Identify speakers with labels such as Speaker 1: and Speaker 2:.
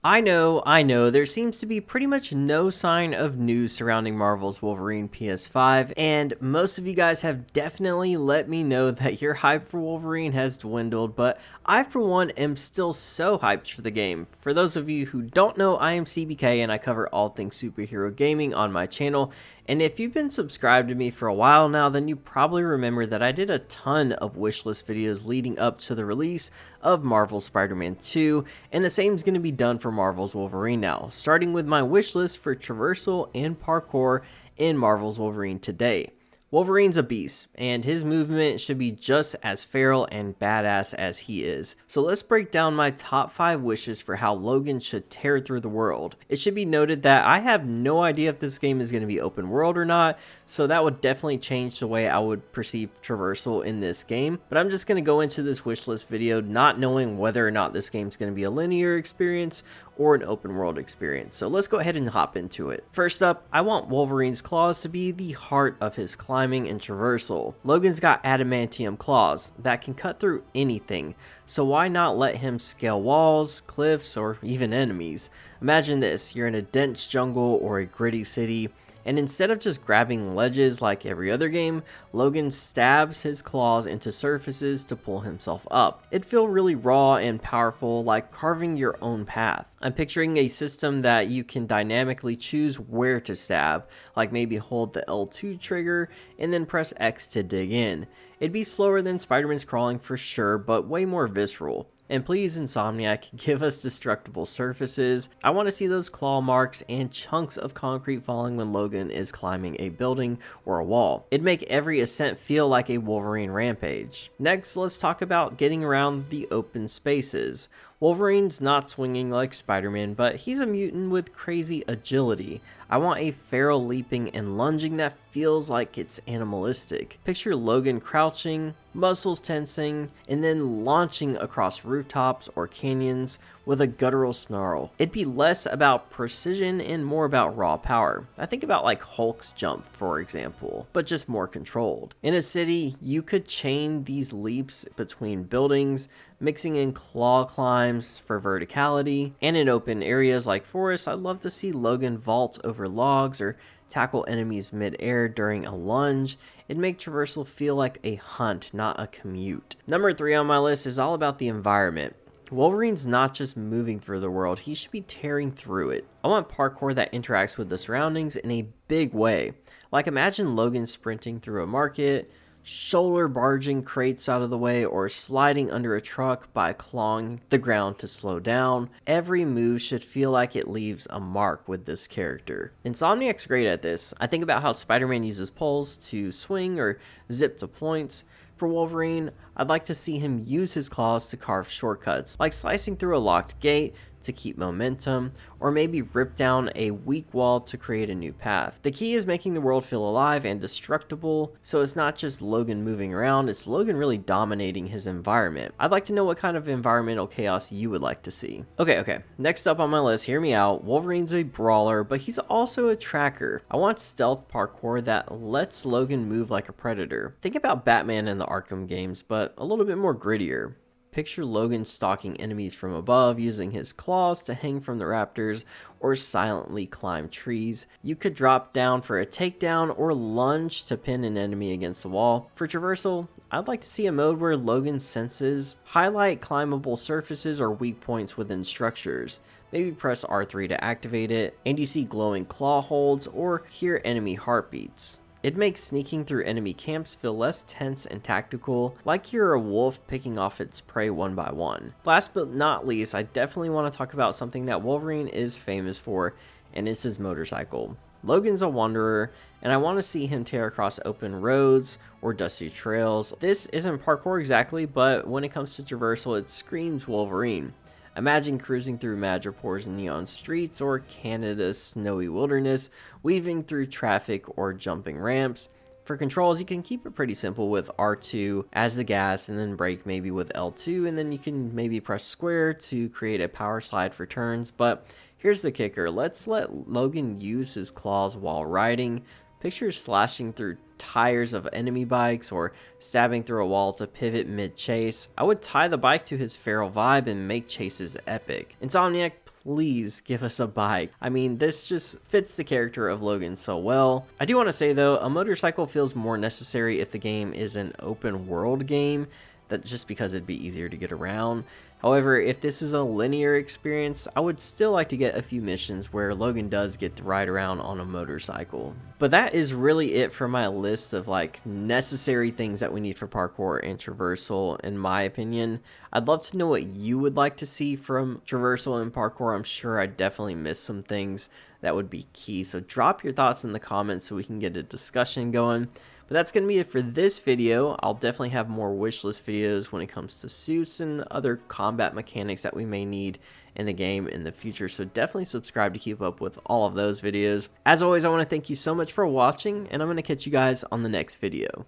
Speaker 1: I know, there seems to be pretty much no sign of news surrounding Marvel's Wolverine PS5, and most of you guys have definitely let me know that your hype for Wolverine has dwindled, but I for one am still so hyped for the game. For those of you who don't know, I am CBK and I cover all things superhero gaming on my channel, and if you've been subscribed to me for a while now, then you probably remember that I did a ton of wishlist videos leading up to the release of Marvel's Spider-Man 2, and the same is going to be done for Marvel's Wolverine now, starting with my wishlist for Traversal and parkour in Marvel's Wolverine today. Wolverine's a beast, and his movement should be just as feral and badass as he is. So let's break down my top 5 wishes for how Logan should tear through the world. It should be noted that I have no idea if this game is going to be open world or not, so that would definitely change the way I would perceive traversal in this game. But I'm just going to go into this wishlist video not knowing whether or not this game is going to be a linear experience or an open world experience. So let's go ahead and hop into it. First up, I want Wolverine's claws to be the heart of his climbing and traversal. Logan's got adamantium claws that can cut through anything, so why not let him scale walls, cliffs, or even enemies? Imagine this, you're in a dense jungle or a gritty city, and instead of just grabbing ledges like every other game, Logan stabs his claws into surfaces to pull himself up. It'd feel really raw and powerful, like carving your own path. I'm picturing a system that you can dynamically choose where to stab, like maybe hold the L2 trigger and then press X to dig in. It'd be slower than Spider-Man's crawling for sure, but way more visceral. And please, Insomniac, give us destructible surfaces. I want to see those claw marks and chunks of concrete falling when Logan is climbing a building or a wall. It'd make every ascent feel like a Wolverine rampage. Next, let's talk about getting around the open spaces. Wolverine's not swinging like Spider-Man, but he's a mutant with crazy agility. I want a feral leaping and lunging that feels like it's animalistic. Picture Logan crouching, muscles tensing, and then launching across rooftops or canyons with a guttural snarl. It'd be less about precision and more about raw power. I think about like Hulk's jump, for example, but just more controlled. In a city, you could chain these leaps between buildings, mixing in claw climbs for verticality, and in open areas like forests, I'd love to see Logan vault over logs or tackle enemies mid-air during a lunge. It'd make traversal feel like a hunt, not a commute. Number 3 on my list is all about the environment. Wolverine's not just moving through the world, he should be tearing through it. I want parkour that interacts with the surroundings in a big way. Like imagine Logan sprinting through a market, shoulder barging crates out of the way, or sliding under a truck by clawing the ground to slow down. Every move should feel like it leaves a mark with this character. Insomniac's great at this. I think about how Spider-Man uses poles to swing or zip to points. For Wolverine, I'd like to see him use his claws to carve shortcuts, like slicing through a locked gate to keep momentum, or maybe rip down a weak wall to create a new path. The key is making the world feel alive and destructible, so it's not just Logan moving around, it's Logan really dominating his environment. I'd like to know what kind of environmental chaos you would like to see. Okay, next up on my list, hear me out. Wolverine's a brawler, but he's also a tracker. I want stealth parkour that lets Logan move like a predator. Think about Batman in the Arkham games, but a little bit more grittier. Picture Logan stalking enemies from above, using his claws to hang from the raptors or silently climb trees. You could drop down for a takedown or lunge to pin an enemy against the wall. For traversal, I'd like to see a mode where Logan's senses highlight climbable surfaces or weak points within structures. Maybe press R3 to activate it, and you see glowing claw holds or hear enemy heartbeats. It makes sneaking through enemy camps feel less tense and tactical, like you're a wolf picking off its prey one by one. Last but not least, I definitely want to talk about something that Wolverine is famous for, and it's his motorcycle. Logan's a wanderer, and I want to see him tear across open roads or dusty trails. This isn't parkour exactly, but when it comes to traversal, it screams Wolverine. Imagine cruising through Madripoor's neon streets or Canada's snowy wilderness, weaving through traffic or jumping ramps. For controls, you can keep it pretty simple with R2 as the gas and then brake maybe with L2, and then you can maybe press square to create a power slide for turns. But here's the kicker, let's let Logan use his claws while riding. Picture slashing through tires of enemy bikes or stabbing through a wall to pivot mid-chase. I would tie the bike to his feral vibe and make chases epic. Insomniac, please give us a bike. I mean, this just fits the character of Logan so well. I do want to say though, a motorcycle feels more necessary if the game is an open world game, that just because it'd be easier to get around. However, if this is a linear experience, I would still like to get a few missions where Logan does get to ride around on a motorcycle. But that is really it for my list of like necessary things that we need for parkour and traversal, in my opinion. I'd love to know what you would like to see from traversal and parkour. I'm sure I definitely missed some things that would be key. So drop your thoughts in the comments so we can get a discussion going. But that's going to be it for this video. I'll definitely have more wishlist videos when it comes to suits and other combat mechanics that we may need in the game in the future. So definitely subscribe to keep up with all of those videos. As always, I want to thank you so much for watching, and I'm going to catch you guys on the next video.